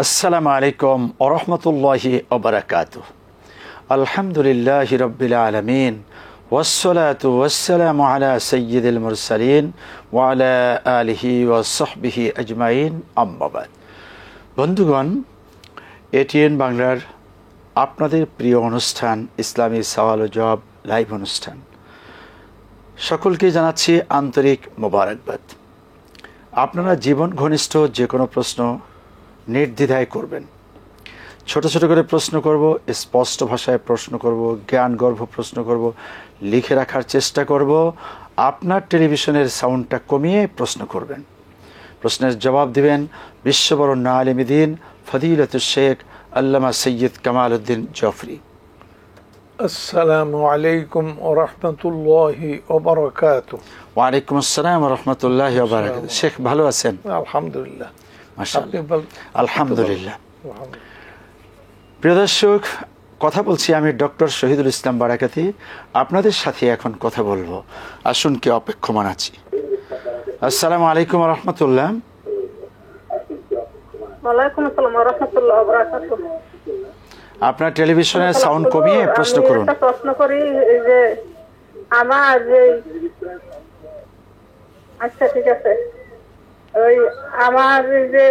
আসসালামু আলাইকুম ওয়া রাহমাতুল্লাহি ওয়া বারাকাতুহু। আলহামদুলিল্লাহি রাব্বিল আলামিন ওয়াসসালাতু ওয়াসসালামু আলা সাইয়্যিদিল মুরসালিন ওয়া আলা আলিহি ওয়া সাহবিহি আজমাইন, আম্মা বাদ। বন্ধুগণ, এটিএন বাংলার আপনাদের প্রিয় অনুষ্ঠান ইসলামী সওয়াল ও জবাব লাইভ অনুষ্ঠান, সকলকে জানাচ্ছি আন্তরিক মোবারকবাদ। আপনারা জীবন ঘনিষ্ঠ যে কোনো প্রশ্ন নির্দ্বিধায় করবেন। ছোট ছোট করে প্রশ্ন করব, স্পষ্ট ভাষায় প্রশ্ন করব, জ্ঞানগর্ভ প্রশ্ন করব, লিখে রাখার চেষ্টা করব। আপনার টেলিভিশনের সাউন্ডটা কমিয়ে প্রশ্ন করবেন। প্রশ্নের জবাব দিবেন বিশ্ববরণ্য আলেম দ্বীন ফদিলাতুশ শেখ আল্লামা সৈয়দ কামাল উদ্দিন জফরি। আসসালামু আলাইকুম ওয়া রাহমাতুল্লাহি ওয়া বারাকাতুহু। ওয়া আলাইকুম আসসালাম ওয়া রাহমাতুল্লাহি ওয়া বারাকাতুহু। শেখ ভালো আছেন? আলহামদুলিল্লাহ। মাশাআল্লাহ, আলহামদুলিল্লাহ। প্রিয় দর্শক, কথা বলছি আমি ডক্টর শহীদুল ইসলাম বারাকাতি। আপনাদের সাথে এখন কথা বলবো, আসুন কে অপেক্ষমান আছি। আসসালামু আলাইকুম ওয়া রাহমাতুল্লাহ। ওয়ালাইকুম আসসালাম ওয়া রাহমাতুল্লাহি ওয়া বারাকাতুহু। আপনার টেলিভিশনের সাউন্ড কমিয়ে প্রশ্ন করুন। একটা প্রশ্ন করি, এই যে আমার যে আচ্ছা ঠিক আছে, ওই আমার যে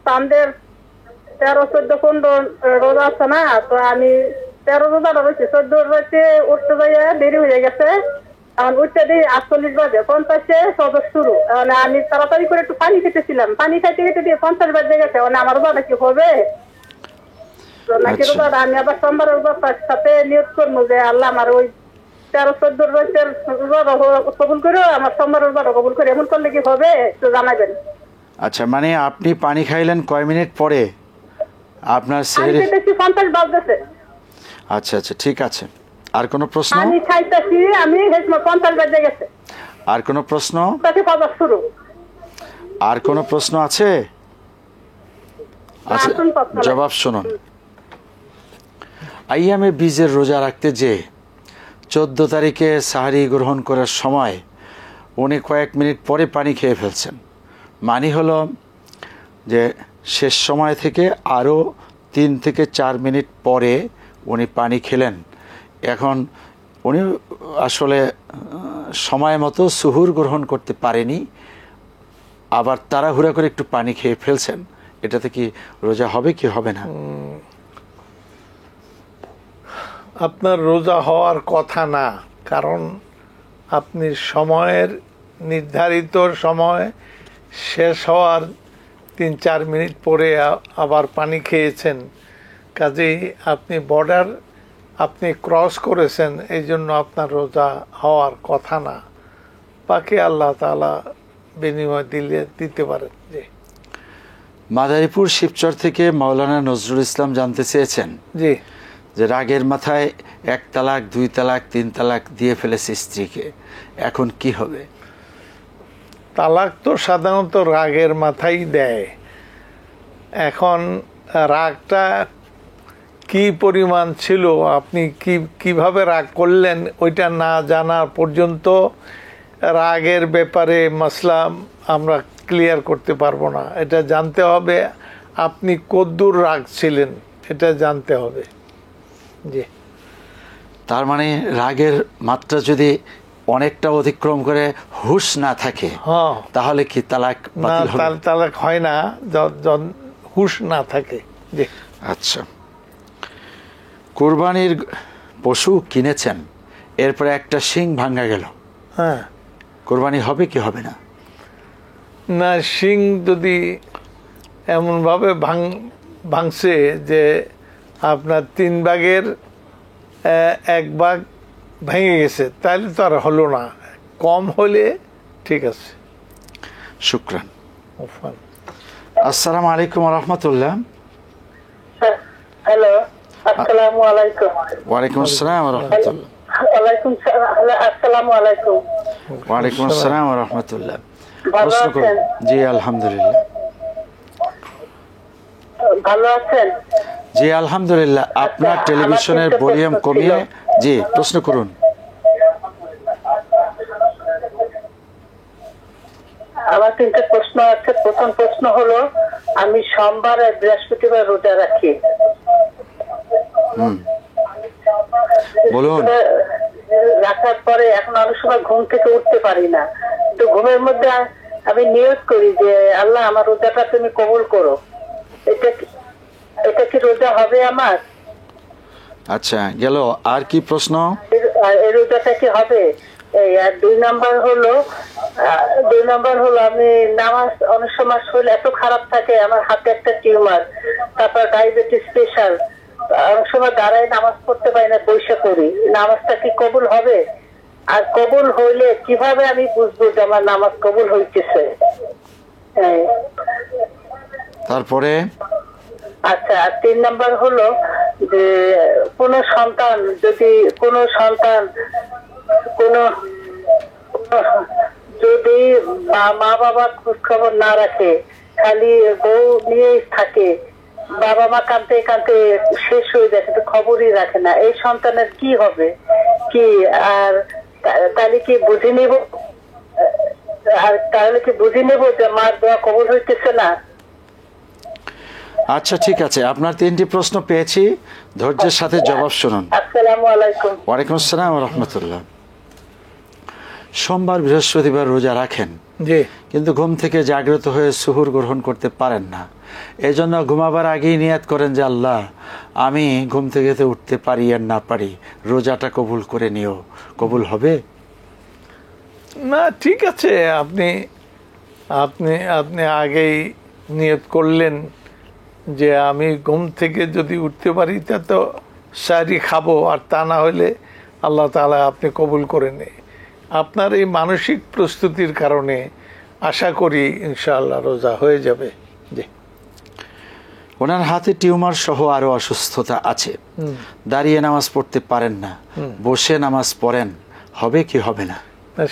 চাঁদের 13-14 রোজা আছে না, তো আমি 13 রোজা রয়েছে, 14 রয়েছে উঠতে যাইয়া দেরি হয়ে গেছে। এখন উঠতে দিই 48 বাজে, 50-এ সবর শুরু। মানে আমি তাড়াতাড়ি করে একটু পানি খেতেছিলাম, পানি খাইতে খেতে দিয়ে 50 বাজে গেছে। মানে আমার রোজাটা কি হবে নাকি? রোজাটা আমি আবার সোমবার রোজার সাথে নিয়ত করবো যে আল্লাহ আমার ওই 13-14 রয়েছে রোজা কবুল করে, আমার সোমবার রোজাটা কবুল করে, এমন করলে কি হবে একটু জানাবেন। আচ্ছা, মানে আপনি পানি খাইলেন কয় মিনিট পরে আপনার সেহরি? 50 বাজছে। আচ্ছা আচ্ছা, ঠিক আছে। আর কোনো প্রশ্ন? আমি খাইতেছি, আমি 50 বাজে গেছে। আর কোনো প্রশ্ন? শুরু। আর কোনো প্রশ্ন আছে? আচ্ছা, জবাব শুনুন। আইয়ামে বীজের রোজা রাখতে যে 14 তারিখে সাহারি গ্রহণ করার সময় উনি কয়েক মিনিট পরে পানি খেয়ে ফেলছেন। মানে হলো যে শেষ সময় থেকে আরও 3 থেকে 4 মিনিট পরে উনি পানি খেলেন। এখন উনি আসলে সময় মতো সুহুর গ্রহণ করতে পারেনি, আবার তাড়াহুড়া করে একটু পানি খেয়ে ফেলছেন। এটাতে কি রোজা হবে কি হবে না? আপনার রোজা হওয়ার কথা না, কারণ আপনি সময়ের নির্ধারিত সময় শেষ হওয়ার 3-4 মিনিট পরে আবার পানি খেয়েছেন। কাজেই আপনি বর্ডার আপনি ক্রস করেছেন, এই জন্য আপনার রোজা হওয়ার কথা না। বাকি আল্লাহ তাআলা বিনিময় দিতে পারেন। জি। মাদারীপুর শিবচর থেকে মাওলানা নজরুল ইসলাম জানতে চেয়েছেন জি, যে রাগের মাথায় 1 তালাক 2 তালাক 3 তালাক দিয়ে ফেলেছে স্ত্রীকে, এখন কি হবে? তালাক তো সাধারণত রাগের মাথায় দেয়। এখন রাগটা কি পরিমাণ ছিল, আপনি কিভাবে রাগ করলেন, ওইটা না জানা পর্যন্ত রাগের ব্যাপারে মাসলা আমরা ক্লিয়ার করতে পারবো না। এটা জানতে হবে আপনি কদ্দূর রাগ ছিলেন, এটা জানতে হবে। জি। তার মানে রাগের মাত্রা যদি অনেকটা অতিক্রম করে হুঁশ না থাকে, তাহলে কি তালাক বাতিল হবে? না, তালাক হয় না যখন হুঁশ না থাকে। জি। আচ্ছা, কুরবানির পশু কিনেছেন, এরপরে একটা শিং ভাঙা গেল, হ্যাঁ, কুরবানি হবে কি হবে না? না, শিং যদি এমনভাবে ভাঙছে যে আপনার 3 ভাগের 1 ভাগ ভেঙে গেছে, তাহলে তো আর হলো না। কম হলে ঠিক আছে। শুকরান। আসসালামু আলাইকুম ওয়া রাহমাতুল্লাহ। হ্যালো, আসসালামু আলাইকুম। ওয়া আলাইকুম আসসালাম ওয়া রাহমাতুল্লাহ। আসসালামু আলাইকুম। ওয়া আলাইকুম আসসালাম ওয়া রাহমাতুল্লাহ। ভালো প্রশ্ন করুন। আছেন? জি আলহামদুলিল্লাহ। ভালো আছেন? জি আলহামদুলিল্লাহ। আপনার টেলিভিশনের ভলিউম কমিয়ে জি প্রশ্ন করুন। আমার 3টে প্রশ্ন আছে। প্রথম প্রশ্ন হলো আমি সোমবার আর বৃহস্পতিবার রোজা রাখি। বলুন। রাখার পরে এখন অনেক সময় ঘুম থেকে উঠতে পারি না, তো ঘুমের মধ্যে আমি নিয়ত করি যে আল্লাহ আমার রোজাটা তুমি কবুল করো। এটা কি রোজা হবে আমার? আচ্ছা, গেল। আর কি প্রশ্ন? এই রোজাটা কি হবে? এই আর দুই নাম্বার হলো আমি নামাজ অনেক সময় শরীর এত খারাপ থাকে, আমার হাতে একটা টিউমার, তারপর ডায়াবেটিস, প্রেশার, অনেক সময় দাঁড়ায় নামাজ পড়তে পারি না, বৈশা করি। নামাজটা কি কবুল হবে? আর কবুল হইলে কিভাবে আমি বুঝবো যে আমার নামাজ কবুল হইতেছে? তারপরে আচ্ছা, আর 3 নাম্বার হলো যে কোনো সন্তান যদি যদি মা বাবার খোঁজ খবর না রাখে, খালি বউ নিয়েই থাকে, বাবা মা কাঁদতে কাঁদতে শেষ হয়ে যায়, কিন্তু খবরই রাখে না, এই সন্তানের কি হবে? কি আর তাহলে কি বুঝে নেব যে মার দোয়া কবুল হইতেছে না? আচ্ছা, ঠিক আছে, আপনার 3টি প্রশ্ন পেয়েছি, ধৈর্যের সাথে জবাব শুনুন। আসসালামু আলাইকুম। ওয়ালাইকুম আসসালাম ওয়া রাহমাতুল্লাহ। সোমবার বৃহস্পতিবার রোজা রাখেন, জি, কিন্তু ঘুম থেকে জাগ্রত হয়ে সুহুর গ্রহণ করতে পারেন না। এই জন্য ঘুমাবার আগেই নিয়াত করেন যে আল্লাহ, আমি ঘুম থেকে উঠতে পারি আর না পারি, রোজাটা কবুল করে নিও। কবুল হবে? না, ঠিক আছে, আপনি আপনি আপনি আগেই নিয়ত করলেন যে আমি ঘুম থেকে যদি উঠতে পারি তা তো সারি খাবো, আর তা না হলে আল্লাহ তাআলা আপনি কবুল করে নে। আপনার এই মানসিক প্রস্তুতির কারণে আশা করি ইনশাআল্লাহ রোজা হয়ে যাবে। জি। ওনার হাতে টিউমার সহ আরো অসুস্থতা আছে, দাঁড়িয়ে নামাজ পড়তে পারেন না, বসে নামাজ পড়েন, হবে কি হবে না?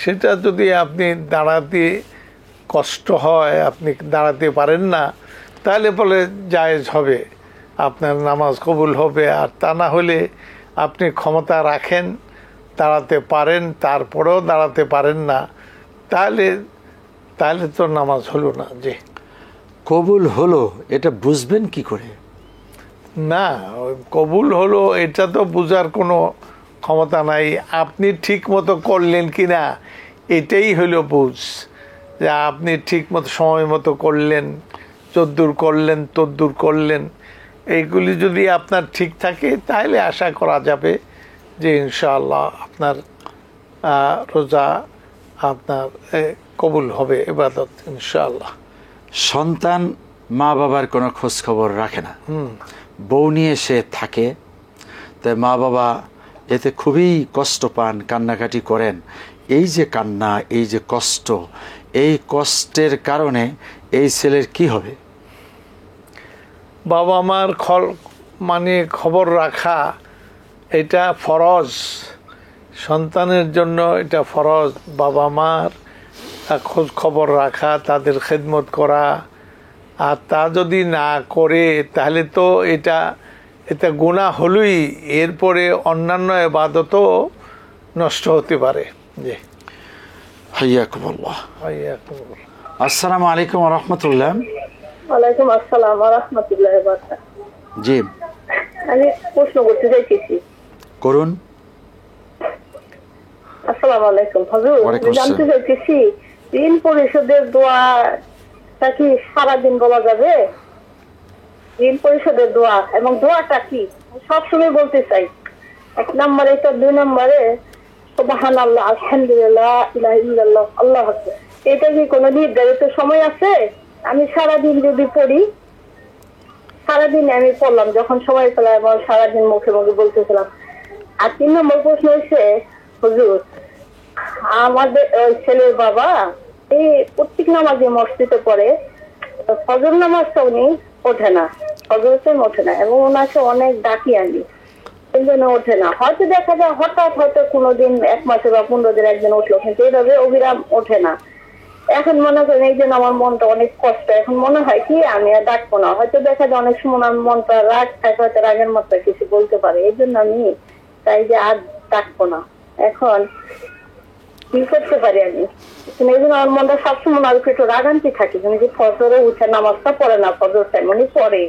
সেটা যদি আপনি দাঁড়াতে কষ্ট হয়, আপনি দাঁড়াতে পারেন না, তাহলে বলে জায়েজ হবে, আপনার নামাজ কবুল হবে। আর তা না হলে আপনি ক্ষমতা রাখেন, দাঁড়াতে পারেন, তারপরেও দাঁড়াতে পারেন না, তাহলে তো নামাজ হলো না। জি। কবুল হলো এটা বুঝবেন কি করে? না, কবুল হলো এটা তো বোঝার কোনো ক্ষমতা নাই। আপনি ঠিক মতো করলেন কিনা এটাই হলো বুঝ, যে আপনি ঠিক মতো সময় মতো করলেন, যদ্দূর করলেন তদ্দূর করলেন। এইগুলি যদি আপনার ঠিক থাকে তাহলে আশা করা যাবে যে ইনশাআল্লাহ আপনার রোজা আপনার কবুল হবে, ইবাদত ইনশাআল্লাহ। সন্তান মা বাবার কোনো খোঁজ খবর রাখে না, বউ নিয়ে সে থাকে, তাই মা বাবা এতে খুবই কষ্ট পান, কান্নাকাটি করেন। এই যে কান্না, এই যে কষ্ট, এই কষ্টের কারণে এই ছেলের কি হবে? বাবা মার খবর রাখা এটা ফরজ, সন্তানের জন্য এটা ফরজ। বাবা মার খোঁজ খবর রাখা, তাদের খেদমত করা, আর তা যদি না করে তাহলে তো এটা গুনাহ হলোই, এরপরে অন্যান্য ইবাদতও নষ্ট হতে পারে। জি। হাইয়াকুমুল্লাহ। হাইয়াকুমুল্লাহ। আসসালামু আলাইকুম ওয়া রাহমাতুল্লাহ। ওয়ালাইকুম আসসালাম ওয়া রাহমাতুল্লাহি ওয়া বারাকাতুহু। জি, আমি প্রশ্ন করতে চাইছি। করুন। আসসালামু আলাইকুম হুজুর, ওয়ালাইকুম আমি জানতে আসসালাম। চাইছি ঋণ পরিশোধের দোয়াটা কি সারাদিন বলা যাবে? ঋণ পরিশোধের দোয়া এবং দোয়াটা কি সবসময় বলতে চাই। 1 নম্বরে এটা, 2 নম্বরে সুবহানাল্লাহ, আলহামদুলিল্লাহ, ইলাহা ইল্লাল্লাহ, আল্লাহু আকবার। এটা কি কোনো নির্ধারিত সময় আছে? আমি সারাদিন যদি পড়ি, সারাদিন আমি পড়লাম, যখন সময় পেলাম সারাদিন মুখে মুখে বলতেছিলাম। আর 3 নম্বর প্রশ্ন হচ্ছে হুজুর, আমাদের ছেলের বাবা এই প্রত্যেক নামাজে মসজিদে পড়ে, ফজর নামাজটা উনি ওঠে না, ফজর টাইম ওঠে না, এবং ওনাকে অনেক ডাকি আনি কিন্তু ওঠে না। হয়তো দেখা যায় হঠাৎ হয়তো কোনোদিন 1 মাসে বা 15 দিন একদিন উঠলো, কিন্তু এইভাবে অবিরাম ওঠে না। এখন মনে করেন এই জন্য আমার মনটা অনেক কষ্ট। এখন মনে হয় কি আমি আর ডাকবো না, হয়তো দেখা যায় অনেক সময় আমার মনটা রাগ থাকে, হয়তো রাগের মতো কিছু বলতে পারে, এই জন্য আমি চাই যে আর ডাকবো না। এখন কি করতে পারি আমি? কিন্তু এই জন্য আমার মনটা সবসময় আমার একটু রাগান্তি থাকে, তুমি যে ফজরে উঠে নামাজটা পড়ে না, ফজর টাইম মানে পড়ে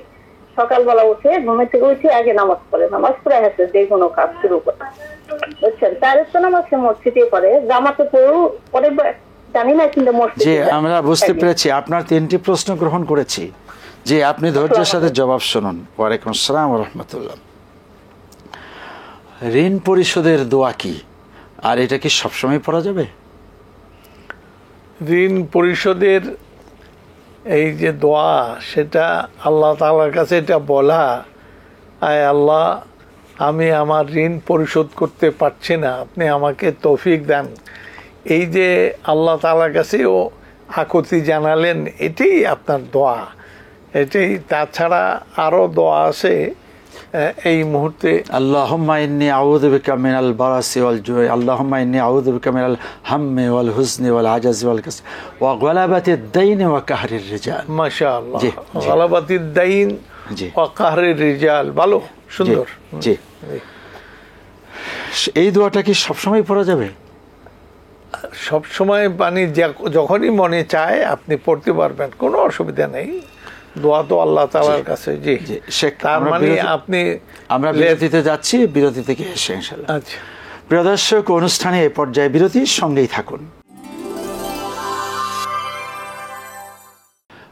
সকালবেলা উঠে ঘুমের থেকে উঠে আগে নামাজ পড়ে, নামাজ পড়ে হাতে যে কোনো কাজ শুরু করে, বুঝছেন? তার তো নামাজ সে মসজিদে পড়ে, জামাতে পড়েও পরে জানি না, কিন্তু জি আমরা বুঝতে পেরেছি। আপনার 3টি প্রশ্ন গ্রহণ করেছি। জি আপনি ধৈর্যের সাথে জবাব শুনুন। ওয়ালাইকুম আসসালাম ওয়া রাহমাতুল্লাহ। ঋণ পরিশোধের দোয়া কি, আর এটা কি সবসময় পড়া যাবে? ঋণ পরিশোধের এই যে দোয়া, সেটা আল্লাহ তাআলার কাছে এটা বলা, আয় আল্লাহ আমি আমার ঋণ পরিশোধ করতে পারছি না, আপনি আমাকে তৌফিক দেন, এই যে আল্লাহ তাআলার কাছেও আকুতি জানালেন, এটাই আপনার দোয়া, এটাই। তাছাড়া আরো দোয়া আছে এই মুহূর্তে, আল্লাহুম্মা ইন্নী আউযু বিকা মিনাল বারাসি ওয়াল জুই, আল্লাহুম্মা ইন্নী আউযু বিকা মিনাল হাম্মি ওয়াল হুজনি ওয়াল আজাজি ওয়াল কাসল ওয়া গলাবাতিদ দাইনি ওয়া কাহরির রিজাল। মাশাআল্লাহ, গলাবাতিদ দাইন ওয়া কাহরির রিজাল, ভালো সুন্দর। জি এই দোয়াটা কি সবসময় পড়া যাবে? সব সময় মানে যখনই মনে চায় আপনি পড়তে পারবেন, কোনো অসুবিধা নেই। দোয়া তো আল্লাহ তাআলার কাছে। জি তার মানে আমরা বিরতিতে যাচ্ছি, বিরতি থেকে এসে ইনশাআল্লাহ। আচ্ছা প্রিয় দর্শক, অনুষ্ঠানে এই পর্যায়ে বিরতির সঙ্গেই থাকুন।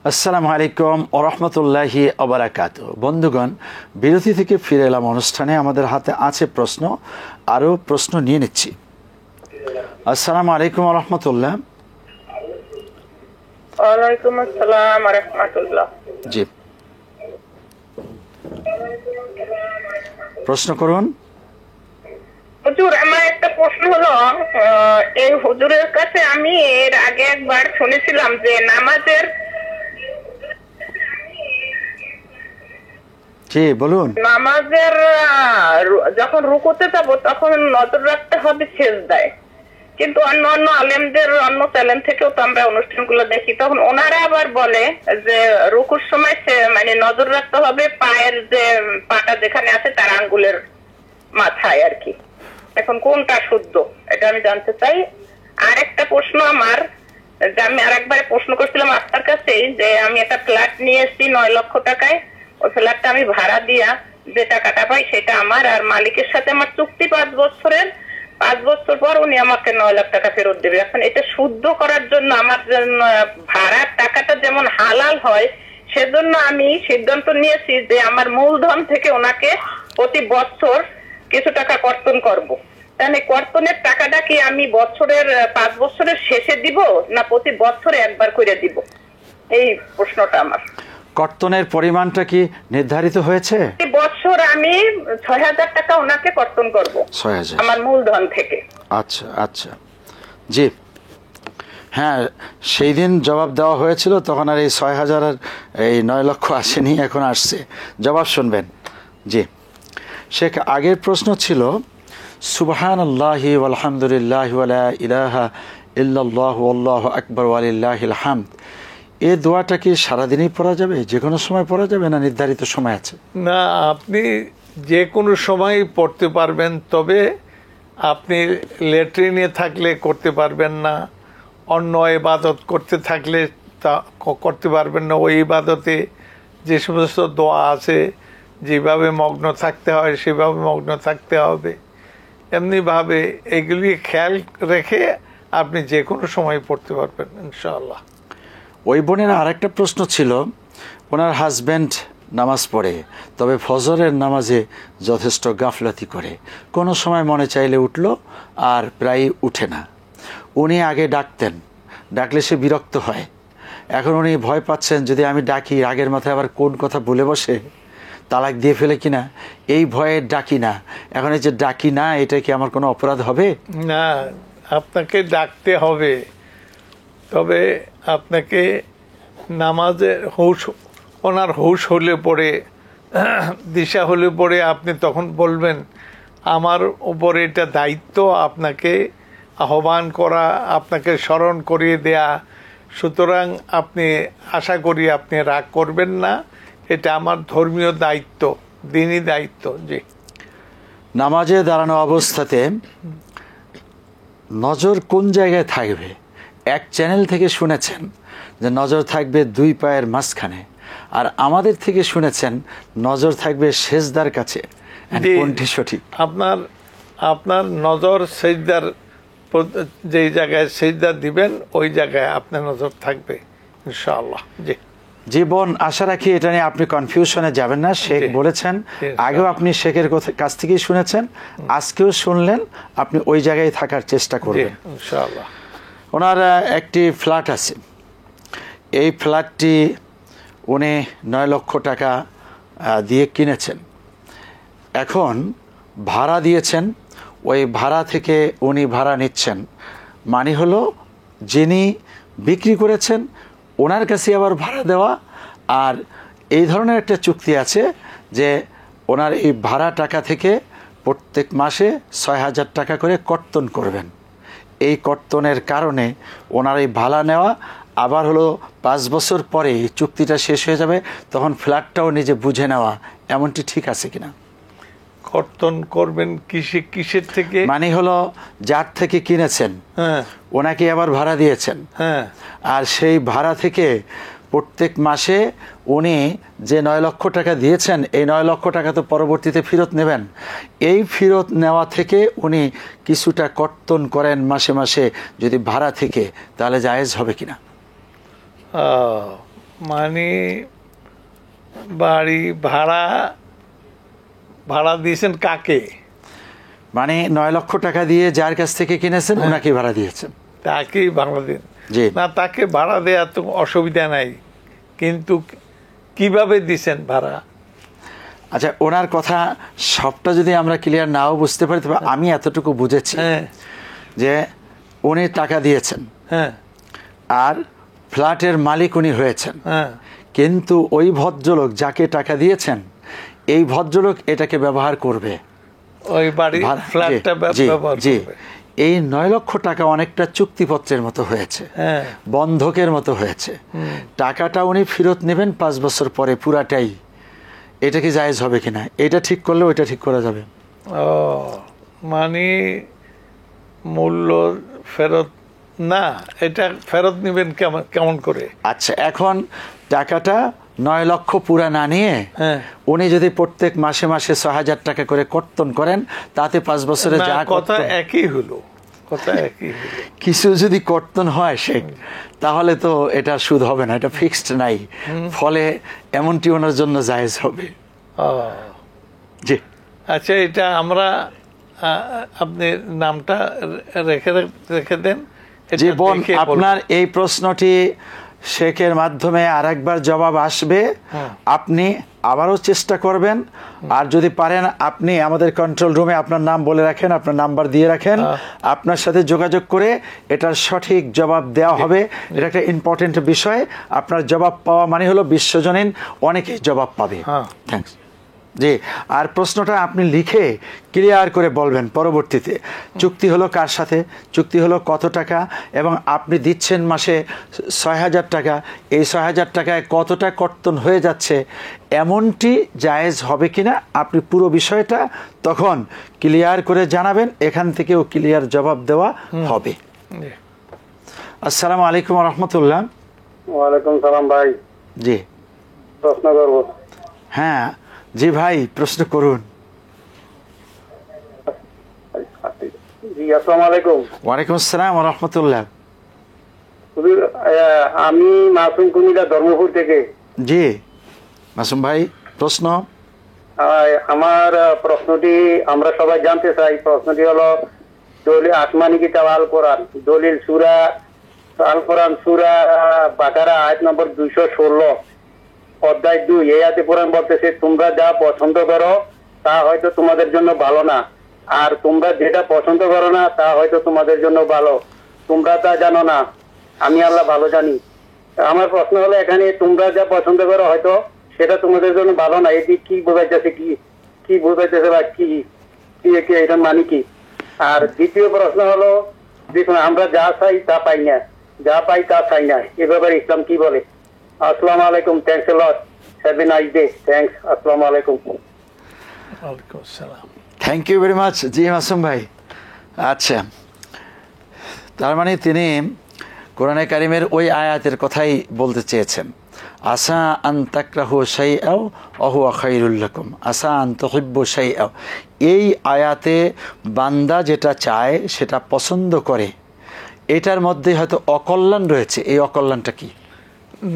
আসসালামু আলাইকুম ওয়া রাহমাতুল্লাহি ওয়া বারাকাতুহু। বন্ধুগণ, বিরতি থেকে ফিরে এলাম অনুষ্ঠানে। আমাদের হাতে আছে প্রশ্ন, আরও প্রশ্ন নিয়ে নিচ্ছি। আসসালামু আলাইকুম ওয়া রাহমাতুল্লাহ। ওয়ালাইকুম আসসালাম ওয়া রাহমাতুল্লাহ। জি প্রশ্ন করুন। হুজুর, আমার একটা প্রশ্ন হলো, এই হুজুরের কাছে আমি এর আগে একবার শুনেছিলাম যে নামাজের বলুন। নামাজের যখন রুকুতে যাব তখন নজর রাখতে হবে সেজদায়, কিন্তু অন্য অন্য আলেমদের অন্য চ্যানেল থেকেও তো আমরা অনুষ্ঠানগুলো দেখি, তখন ওনারা আবার বলে যে রুকুর সময় মানে নজর রাখতে হবে পায়ের যে পাটা যেখানে আছে তার আঙ্গুলের মাথায় আর কি। এখন কোনটা শুদ্ধ এটা আমি জানতে চাই। আর একটা প্রশ্ন আমার, যে আমি আর একবারে প্রশ্ন করছিলাম আপনার কাছে, যে আমি একটা ফ্ল্যাট নিয়েছি 9 লক্ষ টাকায়, ওই ফ্ল্যাটটা আমি ভাড়া দিয়া যে টাকাটা পাই সেটা আমার, আর মালিকের সাথে আমার চুক্তি 5 বছরের, 5 বছর পর উনি আমাকে 9 লাখ টাকা ফেরত দেবে। এখন এটা শুদ্ধ করার জন্য আমার ভাড়ার টাকাটা যেমন হালাল হয়, সেজন্য আমি সিদ্ধান্ত নিয়েছি যে আমার মূলধন থেকে ওনাকে প্রতি বছর কিছু টাকা কর্তন করব। তাহলে কর্তনের টাকাটা কি আমি বছরের 5 বছরের শেষে দিব, না প্রতি বছরে একবার করে দিব? এই প্রশ্নটা আমার। কর্তনের পরিমাণটা কি নির্ধারিত হয়েছে? বছর আমি 6,000 টাকা ওনাকে কর্তন করব 6,000 আমার মূলধন থেকে। আচ্ছা আচ্ছা, জি হ্যাঁ, সেই দিন জবাব দেওয়া হয়েছিল, তখন আর এই 6,000 আর এই 9 লক্ষ আসেনি, এখন আসছে। জবাব শুনবেন। জি শেখ, আগের প্রশ্ন ছিল সুবহানাল্লাহি ওয়ালহামদুলিল্লাহি ওয়া লা ইলাহা ইল্লাল্লাহু আল্লাহু আকবার ওয়া লিল্লাহিল হামদ, এই দোয়াটা কি সারাদিনই পড়া যাবে, যে কোনো সময় পড়া যাবে, না নির্ধারিত সময় আছে? না, আপনি যে কোনো সময় পড়তে পারবেন, তবে আপনি ল্যাট্রিনে থাকলে করতে পারবেন না, অন্য ইবাদত করতে থাকলে তা করতে পারবেন না। ওই ইবাদতে যে সমস্ত দোয়া আছে, যেভাবে মগ্ন থাকতে হয় সেভাবে মগ্ন থাকতে হবে। এমনিভাবে এগুলি খেয়াল রেখে আপনি যে কোনো সময় পড়তে পারবেন ইনশাআল্লাহ। ওই বোনের আরেকটা প্রশ্ন ছিল, ওনার হাজব্যান্ড নামাজ পড়ে, তবে ফজরের নামাজে যথেষ্ট গাফলাতি করে, কোনো সময় মনে চাইলে উঠল আর প্রায় উঠে না। উনি আগে ডাকতেন, ডাকলে সে বিরক্ত হয়, এখন উনি ভয় পাচ্ছেন যদি আমি ডাকি রাগের মাথায় আবার কোন কথা বলে বসে তালাক দিয়ে ফেলে কিনা, এই ভয়ে ডাকি না। এখন এই যে ডাকি না, এটা কি আমার কোনো অপরাধ হবে? না, আপনাকে ডাকতে হবে, তবে আপনাকে নামাজের ওনার হুঁশ হলে পরে, দিশা হলে পরে আপনি তখন বলবেন আমার উপরে এটা দায়িত্ব আপনাকে আহ্বান করা, আপনাকে স্মরণ করিয়ে দেয়া, সুতরাং আপনি আশা করি আপনি রাগ করবেন না, এটা আমার ধর্মীয় দায়িত্ব, দিনই দায়িত্ব। জি নামাজে দাঁড়ানো অবস্থাতে নজর কোন জায়গায় থাকবে? এক চ্যানেল থেকে শুনেছেন যে নজর থাকবে 2 পায়ের মাঝখানে, আর আমাদের থেকে শুনেছেন নজর থাকবে সেজদার কাছে। কোনটি সঠিক? আপনার নজর সেজদার, যেই জায়গায় সেজদা দিবেন ওই জায়গায় আপনার নজর থাকবে ইনশাআল্লাহ। জি জীবন আশা রাখি এটা নিয়ে আপনি কনফিউশনে যাবেন না। শেখ বলেছেন, আগেও আপনি শেখের কাছ থেকেই শুনেছেন, আজকেও শুনলেন, আপনি ওই জায়গায় থাকার চেষ্টা করবেন ইনশাআল্লাহ। ওনার একটি ফ্ল্যাট আছে, এই ফ্ল্যাটটি উনি 9 লক্ষ টাকা দিয়ে কিনেছেন। এখন ভাড়া দিয়েছেন, ওই ভাড়া থেকে উনি ভাড়া নিচ্ছেন, মানে হলো যিনি বিক্রি করেছেন ওনার কাছে আবার ভাড়া দেওয়া। আর এই ধরনের একটা চুক্তি আছে যে ওনার এই ভাড়া টাকা থেকে প্রত্যেক মাসে 6,000 টাকা করে কর্তন করবেন। এই কর্তনের কারণে ওনার এই ভাড়া নেওয়া আবার হলো 5 বছর পরে এই চুক্তিটা শেষ হয়ে যাবে, তখন ফ্ল্যাটটাও নিজে বুঝে নেওয়া, এমনটি ঠিক আছে কিনা? কর্তন করবেন কিসের থেকে? মানে হলো যার থেকে কিনেছেন ওনাকে আবার ভাড়া দিয়েছেন, আর সেই ভাড়া থেকে প্রত্যেক মাসে উনি যে 9 লক্ষ টাকা দিয়েছেন, এই 9 লক্ষ টাকা তো পরবর্তীতে ফেরত নেবেন। এই ফেরত নেওয়া থেকে উনি কিছুটা কর্তন করেন মাসে মাসে যদি ভাড়া থেকে, তাহলে জায়েজ হবে কিনা? মানে বাড়ি ভাড়া দিয়েছেন কাকে? মানে 9 লক্ষ টাকা দিয়ে যার কাছ থেকে কিনেছেন ওনাকে ভাড়া দিয়েছেন, তাকেই ভাড়া দিন। জি না, তাকে ভাড়া দেওয়া তো অসুবিধা নাই, কিন্তু কিভাবে দিছেন ভাড়া? আচ্ছা, ওনার কথা সবটা যদি আমরা ক্লিয়ার নাও বুঝতে পারি, তবে আমি এতটুকু বুঝেছি যে উনি টাকা দিয়েছেন, আর ফ্ল্যাটের মালিক উনি হয়েছেন, কিন্তু ওই ভদ্রলোক যাকে টাকা দিয়েছেন এই ভদ্রলোক এটাকে ব্যবহার করবে, ওই বাড়ি ফ্ল্যাটটা ব্যবহার করবে। এই 9 লক্ষ টাকা অনেকটা চুক্তিপত্রের মতো হয়েছে, বন্ধকের মতো হয়েছে। টাকাটা উনি ফেরত নেবেন 5 বছর পরে পুরাটাই। এটা কি জায়েজ হবে কিনা? এটা ঠিক করলে ওইটা ঠিক করা যাবে। মানে মূল্য ফেরত না, এটা ফেরত নেবেন কেমন করে? আচ্ছা, এখন টাকাটা 9 লক্ষ পুরা না নিয়ে উনি যদি প্রত্যেক মাসে মাসে 6,000 টাকা করে কর্তন করেন, তাতে 5 বছরে যা কথা একই হলো। কিছু যদি কর্তন হয় শেখ, তাহলে তো এটা সুদ হবে না, এটা ফিক্সড নাই, ফলে এমনটি ওনার জন্য জায়েজ হবে। জি আচ্ছা, এটা আমরা আপনি নামটা রেখে দেন। যে বোন, আপনার এই প্রশ্নটি শেখের মাধ্যমে আরেকবার জবাব আসবে, আপনি আবারও চেষ্টা করবেন। আর যদি পারেন আপনি আমাদের কন্ট্রোল রুমে আপনার নাম বলে রাখেন, আপনার নাম্বার দিয়ে রাখেন, আপনার সাথে যোগাযোগ করে এটার সঠিক জবাব দেওয়া হবে। এটা একটা ইম্পর্টেন্ট বিষয়। আপনার জবাব পাওয়া মানে হলো বিশ্বজনীন অনেকেই জবাব পাবে। থ্যাঙ্কস। জি, আর প্রশ্নটা আপনি লিখে ক্লিয়ার করে বলবেন পরবর্তীতে। চুক্তি হলো কার সাথে, চুক্তি হলো কত টাকা, এবং আপনি দিচ্ছেন মাসে 6,000 টাকা, এই 6,000 টাকায় কতটা কর্তন হয়ে যাচ্ছে, এমনটি জায়েজ হবে কিনা আপনি পুরো বিষয়টা তখন ক্লিয়ার করে জানাবেন। এখান থেকেও ক্লিয়ার জবাব দেওয়া হবে। আসসালামু আলাইকুম ওয়া রাহমাতুল্লাহ। ওয়ালাইকুম সালাম ভাই। জি, প্রশ্ন করব। হ্যাঁ জি ভাই, প্রশ্ন করুন। জি, আসসালামু আলাইকুম। ওয়ালাইকুম আসসালাম ওয়া রাহমাতুল্লাহ। আমি মাসুম কুমিল্লা ধর্মপুর থেকে। জি মাসুম ভাই, প্রশ্ন। আমার প্রশ্নটি আমরা সবাই জানতে চাই। প্রশ্নটি হলো দলিল আসমানি কিতাব আল কোরআন, দলিল সূরা আল কোরআন সূরা বাকারা আয়াত নম্বর 216 অধ্যায় 2 এই আয়াতে কোরআন বলতেছে, তোমরা যা পছন্দ করো তা হয়তো তোমাদের জন্য ভালো না, আর তোমরা যেটা পছন্দ করো না তা হয়তো তোমাদের জন্য ভালো, তোমরা তা জানো না, আমি আল্লাহ ভালো জানি। আমার প্রশ্ন হলো, এখানে তোমরা যা পছন্দ করো হয়তো সেটা তোমাদের জন্য ভালো না, এটি কি বোঝাইতেছে? কি বোঝাইতেছে বা কি এটা মানে কি? আর দ্বিতীয় প্রশ্ন হলো, দেখুন আমরা যা চাই তা পাই না, যা পাই তা চাই না, এ ব্যাপারে ইসলাম কি বলে? আসসালামু আলাইকুম। Thanks a lot. Have a nice day. Thanks. আসসালামু আলাইকুম। ওয়ালাইকুম আসসালাম। Thank you very much. জি মাসুম ভাই, আচ্ছা তার মানে তিনি কোরআনে কারিমের ওই আয়াতের কথাই বলতে চেয়েছেন, আসা আন তাকরাহু শাইআও ওয়া হুয়া খায়রুল লাকুম, আসা আন তুহিব্বু শাইআও। এই আয়াতে বান্দা যেটা চায় সেটা পছন্দ করে, এটার মধ্যে হয়তো অকল্যাণ রয়েছে। এই অকল্যাণটা কি?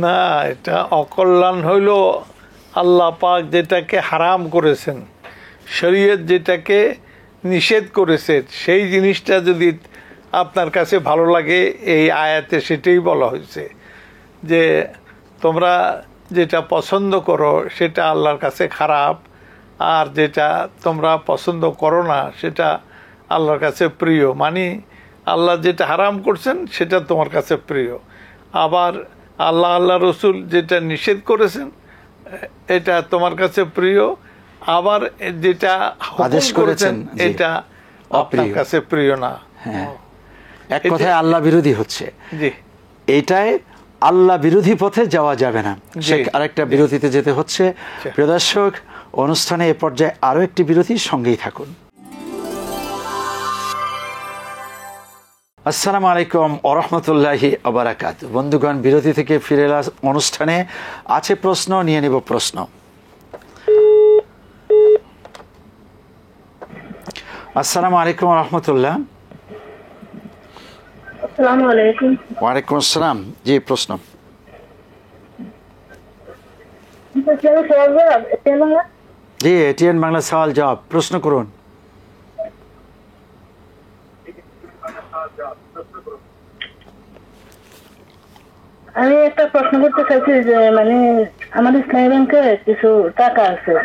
না, এটা অকল্যাণ হইল আল্লাহ পাক যেটাকে হারাম করেছেন, শরীয়ত যেটাকে নিষেধ করেছেন, সেই জিনিসটা যদি আপনার কাছে ভালো লাগে, এই আয়াতে সেটাই বলা হয়েছে যে তোমরা যেটা পছন্দ করো সেটা আল্লাহর কাছে খারাপ, আর যেটা তোমরা পছন্দ করো না সেটা আল্লাহর কাছে প্রিয়। মানে আল্লাহ যেটা হারাম করছেন সেটা তোমার কাছে প্রিয়, আবার আল্লাহ রসুল যেটা নিষেধ করেছেন এটা তোমার কাছে প্রিয়, আবার যেটা আদেশ করেছেন এটা আপনার কাছে প্রিয় না। হ্যাঁ, এক কথায় আল্লাহ বিরোধী হচ্ছে। জি, এইটাই আল্লাহ বিরোধী পথে যাওয়া যাবে না, সে আরেকটা বিরতিতে যেতে হচ্ছে। প্রিয় দর্শক, অনুষ্ঠানে এ পর্যায়ে আরো একটি বিরতির সঙ্গেই থাকুন। আসসালামু আলাইকুম ওয়া রাহমাতুল্লাহি ওয়া বারাকাতুহু। বন্ধুগণ, বিরতি থেকে ফিরে এলাম। অনুষ্ঠানে আছে প্রশ্ন, নিয়ে নেব প্রশ্ন। আসসালামু আলাইকুম ওয়া রাহমাতুল্লাহ। আসসালামু আলাইকুম। ওয়ালাইকুম আসসালাম। জি, প্রশ্ন। জি, এটিএন বাংলা সওয়াল জবাব। প্রশ্ন করুন। আমি একটা প্রশ্ন করতে চাইছি যে মানে আমাদের ইসলামী ব্যাংকে কিছু টাকা আছে,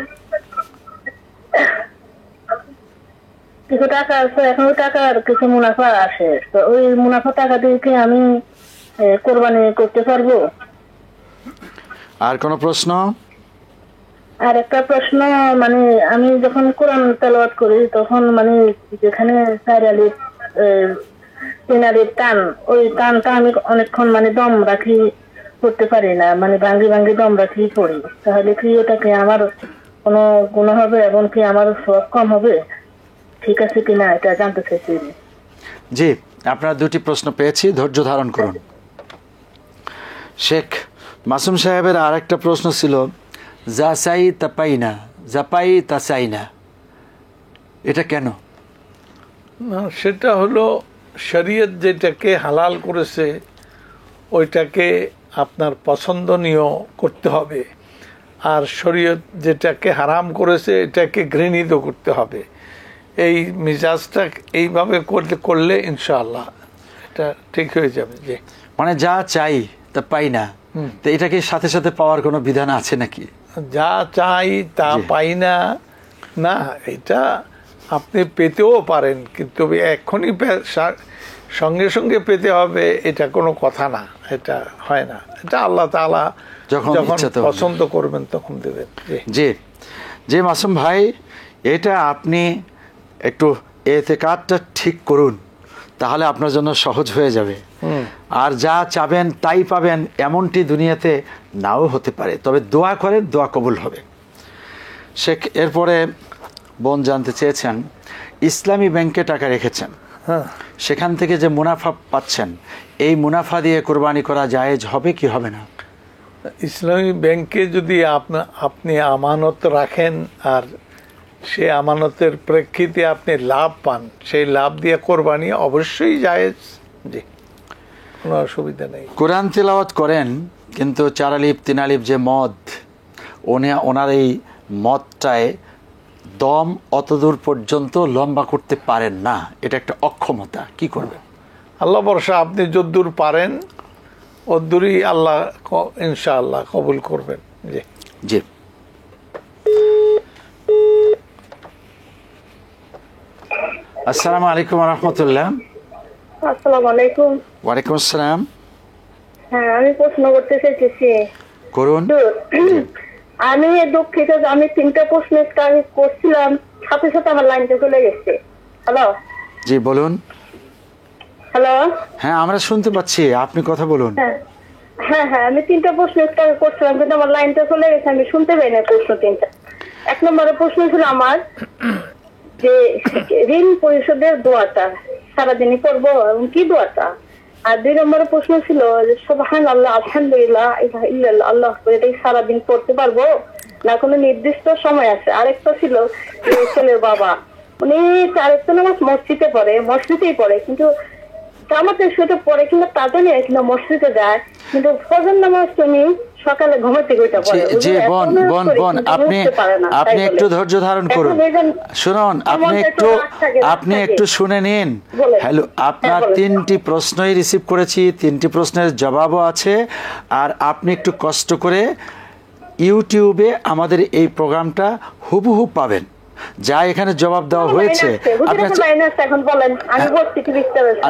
এখন ওই টাকার কিছু মুনাফা আসে, তো ওই মুনাফা টাকা দিয়ে কি আমি কোরবানি করতে পারবো? আর কোন প্রশ্ন? আর একটা প্রশ্ন, মানে আমি যখন কোরআন তেলাওয়াত করি তখন মানে যেখানে 4 আলিফ 3 আলিফ টান, ওই টানটা আমি অনেকক্ষণ মানে দম রাখি করতে পারি না, মানে ভাঙ্গি ভাঙ্গি দম রাখি পড়ি। তাহলে কি ওটাকে আমার কোনো গুনাহ হবে এবং কি আমার সওয়াব কম হবে? ঠিক আছে কিনা এটা জানতে চাইছি। জি, আপনারা দুটি প্রশ্ন পেয়েছি, ধৈর্য ধারণ করুন। শেখ মাসুম সাহেবের আর একটা প্রশ্ন ছিল, যা চাই তা পাই না, যা পাই তা চাই না, এটা কেন? না, সেটা হলো শরীয়ত যেটাকে হালাল করেছে ওইটাকে আপনার পছন্দনীয় করতে হবে, আর শরীয়ত যেটাকে হারাম করেছে এটাকে ঘৃণিত করতে হবে। এই মিজাজটা এইভাবে করলে ইনশাআল্লাহ এটা ঠিক হয়ে যাবে। যে মানে যা চাই তা পাই না, তো এটাকে সাথে সাথে পাওয়ার কোনো বিধান আছে নাকি? যা চাই তা পাই না, না, এটা আপনি পেতেও পারেন, কিন্তু এখনই সঙ্গে সঙ্গে পেতে হবে এটা কোনো কথা না, এটা হয় না। এটা আল্লাহ তাআলা যখন পছন্দ করবেন তখন দেবেন। জি জি, মাসুম ভাই, এটা আপনি একটু এতেকাদটা ঠিক করুন, তাহলে আপনার জন্য সহজ হয়ে যাবে। আর যা চাবেন তাই পাবেন এমনটি দুনিয়াতে নাও হতে পারে, তবে দোয়া করেন, দোয়া কবুল হবে। শেখ, এরপরে বোন জানতে চেয়েছেন, ইসলামী ব্যাংকে টাকা রেখেছেন, সেখান থেকে যে মুনাফা পাচ্ছেন, এই মুনাফা দিয়ে কোরবানি করা জায়েজ হবে কি হবে না? ইসলামী ব্যাংকে যদি আপনি আমানত রাখেন আর সে আমানতের প্রেক্ষিতে আপনি লাভ পান, সেই লাভ দিয়ে কোরবানি অবশ্যই জায়েজ। জি, কোনো অসুবিধা নেই। কোরআন তেলাওয়াত করেন, কিন্তু 4 আলিফ 3 আলিফ যে মদ, ওনার এই মদটায় দম অতদূর পর্যন্ত লম্বা করতে পারেন না, এটা একটা অক্ষমতা, কি করবেন? আল্লাহ ভরসা, আপনি যদ্দূর পারেন অদ্দূরই আল্লাহ ইনশাআল্লাহ কবুল করবেন। জি জি। আসসালামু আলাইকুম ওয়া রাহমাতুল্লাহ। আসসালামু আলাইকুম। ওয়ালাইকুম আসসালাম। হ্যাঁ, আমি প্রশ্ন করতে চাইতেছি। করুন। আমি দুঃখিত, আমি 3টা প্রশ্ন করছিলাম, সাথে সাথে আমার লাইনটা চলে গেছে। হ্যালো। জি বলুন। হ্যালো। হ্যাঁ, আমরা শুনতে পাচ্ছি, আপনি কথা বলুন। হ্যাঁ হ্যাঁ, আমি 3টা প্রশ্ন করছিলাম, কিন্তু আমার লাইনটা চলে গেছে, আমি শুনতে পাই না প্রশ্ন 3টা। 1 নম্বরের প্রশ্ন ছিল আমার যে ঋণ পরিশোধের দোয়াটা, সারাদিনই পড়বো এবং কি দোয়াটা? আর 2 নম্বরের প্রশ্ন ছিল যে সুবহানাল্লাহ, আলহামদুলিল্লাহ, ইলাহা ইল্লাল্লাহ, আল্লাহু আকবার, এটাই সারাদিন পড়তে পারবো না কোনো নির্দিষ্ট সময় আছে? আরেকটা ছিল যে ছেলের বাবা, উনি 4 ওয়াক্ত নামাজ মসজিদেই পড়ে, কিন্তু জামাতের সাথে পড়ে কিংবা তাতে নিয়ে কিংবা মসজিদে যায়, কিন্তু ফজর নামাজ তুমি সকালে ঘুমাতে গইটা পড়ে। জি বোন, আপনি একটু ধৈর্য ধারণ করুন। শুনুন, আপনি একটু শুনে নিন। হ্যালো, আপনার 3টি প্রশ্নই রিসিভ করেছি, 3টি প্রশ্নের জবাবও আছে। আর আপনি একটু কষ্ট করে ইউটিউবে আমাদের এই প্রোগ্রামটা হুবহু পাবেন, যা এখানে জবাব দেওয়া হয়েছে।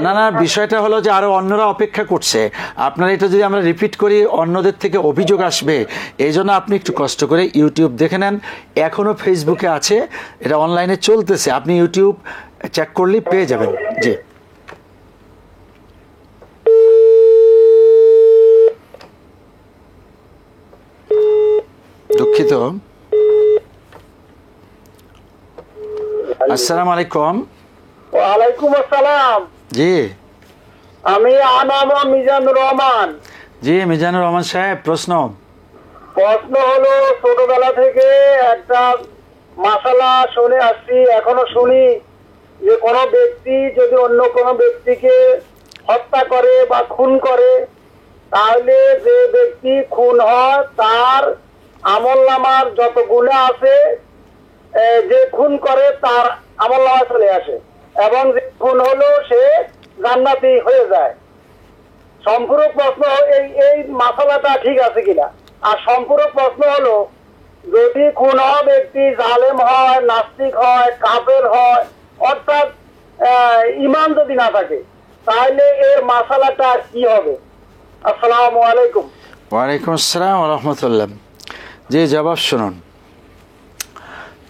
না, বিষয়টা হলো যে আরো অন্যরা অপেক্ষা করছে। আপনারা এটা যদি আমরা রিপিট করি অন্যদের থেকে অভিযোগ আসবে, এই জন্য আপনি একটু কষ্ট করে ইউটিউব দেখে নেন। এখনো ফেসবুকে আছে, এটা অনলাইনে চলতেছে, আপনি ইউটিউব চেক করলেই পেয়ে যাবেন। জি, দুঃখিত। আসসালামু আলাইকুম। ওয়ালাইকুম আসসালাম। জি, আমি মিজানুর রহমান। জি মিজানুর রহমান সাহেব, প্রশ্ন হলো, ছোটবেলা থেকে একটা মাসালা শুনে আসছি, এখনো শুনি যে কোন ব্যক্তি যদি অন্য কোন ব্যক্তিকে হত্যা করে বা খুন করে, তাহলে যে ব্যক্তি খুন হয় তার আমলনামার যত গুনাহ আছে যে খুন করে তার আমলনামায় চলে আসে, এবং যে খুন হলো সে জান্নাতি হয়ে যায়। সম্পূরক প্রশ্ন এই মাসালাটা ঠিক আছে কিনা? আর সম্পূরক প্রশ্ন হলো, যদি খুন হওয়া ব্যক্তি জালেম হয়, নাস্তিক হয়, কাফের হয়, অর্থাৎ ঈমান যদি না থাকে, তাহলে এর মাসালাটা কি হবে? আসসালামু আলাইকুম। ওয়ালাইকুম আসসালাম ওয়া রাহমাতুল্লাহ। যে জবাব শুনুন,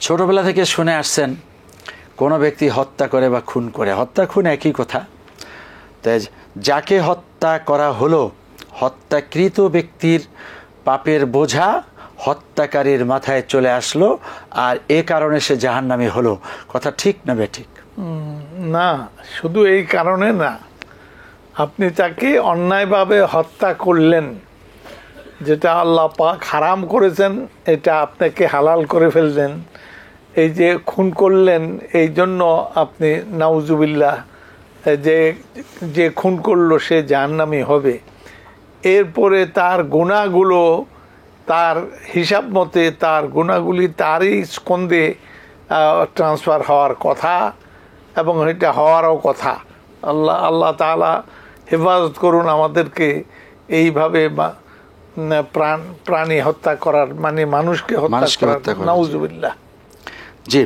ছোটবেলা থেকে শুনে আসছেন কোনো ব্যক্তি হত্যা করে বা খুন করে, হত্যা খুন একই কথা। তাই যাকে হত্যা করা হলো, হত্যাকৃত ব্যক্তির পাপের বোঝা হত্যাকারীর মাথায় চলে আসলো, আর এ কারণে সে জাহান্নামী হলো। কথা ঠিক না বেঠিক? না, শুধু এই কারণে না, আপনি তাকে অন্যায়ভাবে হত্যা করলেন, যেটা আল্লাহ পাক হারাম করেছেন এটা আপনাকে হালাল করে ফেললেন। এই যে খুন করলেন, এই জন্য আপনি নাউজুবিল্লাহ, যে খুন করলো সে জাহান্নামী হবে। এরপরে তার গুনাহগুলো, তার হিসাব মতে তার গুনাহগুলি তারই স্কন্ধে ট্রান্সফার হওয়ার কথা, এবং এটা হওয়ারও কথা। আল্লাহ তাআলা হেফাজত করুন আমাদেরকে এইভাবে প্রাণী হত্যা করার, মানে মানুষকে হত্যা করার, নাউজুবিল্লাহ। জি,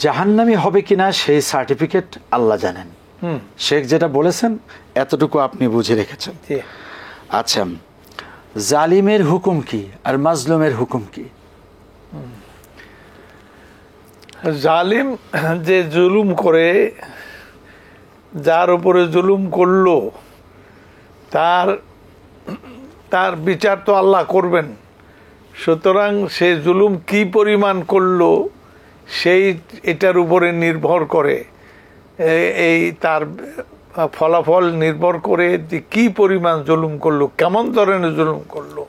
জাহান্নামী হবে কিনা সেই সার্টিফিকেট আল্লাহ জানেন। শেখ যেটা বলেছেন এতটুকু আপনি বুঝে রেখেছেন। আচ্ছা, জালিমের হুকুম কি আর মাজলুমের হুকুম কি? জালিম যে জুলুম করে, যার উপরে জুলুম করলো, তার বিচার তো আল্লাহ করবেন। সুতরাং সে জুলুম কি পরিমাণ করলো সেই এটার উপরে নির্ভর করে, এই তার ফলাফল নির্ভর করে যে কি পরিমাণ জুলুম করলো, কেমন ধরনের জুলুম করলো।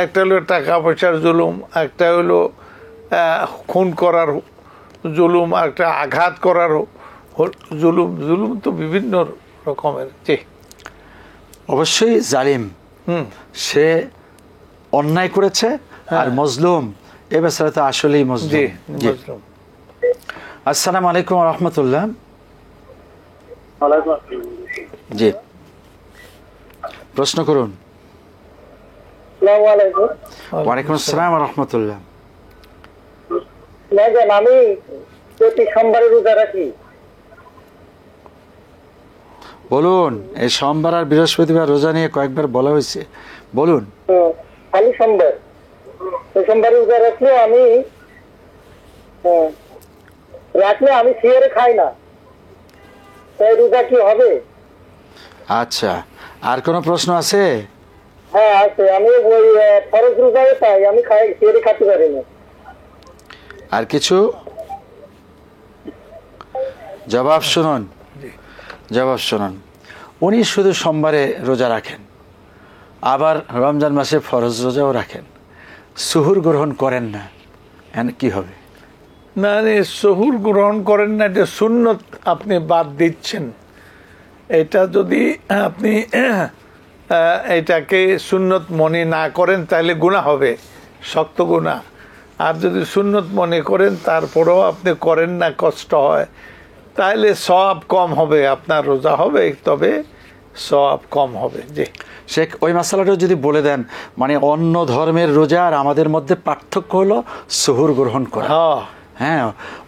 একটা হলো টাকা পয়সার জুলুম, একটা হলো খুন করার জুলুম, একটা আঘাত করার জুলুম। জুলুম তো বিভিন্ন রকমের। অবশ্যই জালিম সে অন্যায় করেছে, আর মজলুম এ বেচারা তো আসলেই মজলুম। আসসালামু আলাইকুম ওয়া রাহমাতুল্লাহ। জি, প্রশ্ন করুন। ওয়ালাইকুম আসসালাম ওয়া রাহমাতুল্লাহ। আমি প্রতি সোমবারে রোজা রাখি। বলুন, এই সোমবার আর বৃহস্পতিবার রোজা নিয়ে কয়েকবার বলা হয়েছে, বলুন। খালি সোমবার, সোমবারে রোজা রাখলে আমি সিয়ারে খাই না, তাই রোজা কি হবে? আচ্ছা, আর কোনো প্রশ্ন আছে? হ্যাঁ আছে, আমি ওই ফরজ রোজায় পাই, আমি সিয়ারে খাতে পারি না। আর কিছু? জবাব শুনুন। জবাব শুনুন। উনি শুধু সোমবারে রোজা রাখেন, আবার রমজান মাসে ফরজ রোজাও রাখেন, সুহুর গ্রহণ করেন না, কি হবে? না, সহুর গ্রহণ করেন না, এটা সুন্নত আপনি বাদ দিচ্ছেন। এটা যদি আপনি এটাকে সুন্নত মনে না করেন তাহলে গুনাহ হবে, শক্ত গুনাহ। আর যদি সুন্নত মনে করেন তারপরেও আপনি করেন না, কষ্ট হয়, তাহলে সওয়াব কম হবে, আপনার রোজা হবে তবে সওয়াব কম হবে। জি শেখ, ওই মাসালাটাও যদি বলে দেন, মানে অন্য ধর্মের রোজা আর আমাদের মধ্যে পার্থক্য হলো সুহুর গ্রহণ করা। হ্যাঁ,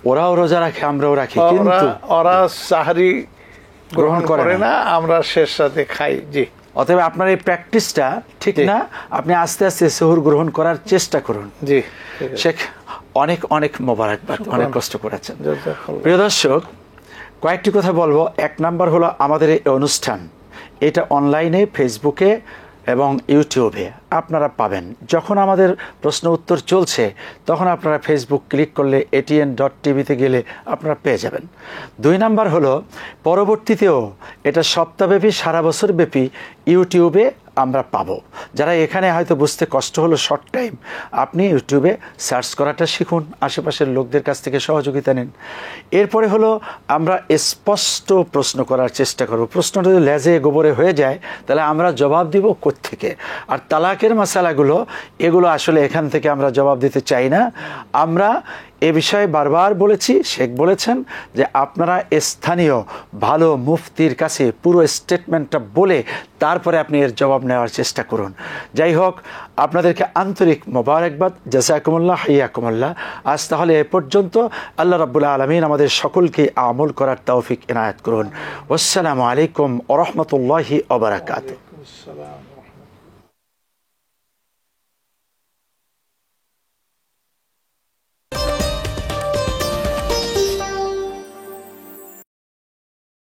ওরাও রোজা রাখে, আমরাও রাখি, কিন্তু ওরা সাহরি গ্রহণ করে না, আমরা শেষ রাতে খাই। জি, অতএব আপনার এই প্র্যাকটিসটা ঠিক না, আপনি আস্তে আস্তে সুহুর গ্রহণ করার চেষ্টা করুন। জি শেখ, অনেক অনেক মোবারকবাদ, অনেক কষ্ট করেছেন। প্রিয় দর্শক, কয়েকটি কথা বলবো। এক নাম্বার হলো আমাদের এই অনুষ্ঠান, এটা অনলাইনে ফেসবুকে এবং ইউটিউবে আপনারা পাবেন। যখন আমাদের প্রশ্ন উত্তর চলছে তখন আপনারা ফেসবুক ক্লিক করলে ATN.TV-তে গেলে আপনারা পেয়ে যাবেন। 2 নাম্বার হলো পরবর্তীতেও এটা সপ্তাহব্যাপী, সারা বছর ব্যাপী ইউটিউবে আমরা পাবো। যারা এখানে হয়তো বুঝতে কষ্ট হলো শর্ট টাইম, আপনি ইউটিউবে সার্চ করাটা শিখুন, আশেপাশের লোকদের কাছ থেকে সহযোগিতা নিন। এরপরে হলো আমরা স্পষ্ট প্রশ্ন করার চেষ্টা করব। প্রশ্নটা যদি লেজে গোবরে হয়ে যায় তাহলে আমরা জবাব দিব কোত্থেকে? আর তালাকের মাসালাগুলো, এগুলো আসলে এখান থেকে আমরা জবাব দিতে চাই না। আমরা এ বিষয়ে বারবার বলেছি, শেখ বলেছেন যে আপনারা স্থানীয় ভালো মুফতির কাছে পুরো স্টেটমেন্টটা বলে তারপরে আপনি এর জবাব নেওয়ার চেষ্টা করুন। যাই হোক, আপনাদেরকে আন্তরিক মোবারকবাদ, জাযাকুমুল্লাহ, হাইয়াকুমুল্লাহ। আজ তাহলে এ পর্যন্ত। আল্লাহ রাব্বুল আলামিন আমাদের সকলকে আমল করার তৌফিক এনায়েত করুন। আসসালামু আলাইকুম ওয়া রাহমাতুল্লাহি ওয়া বারাকাতুহু।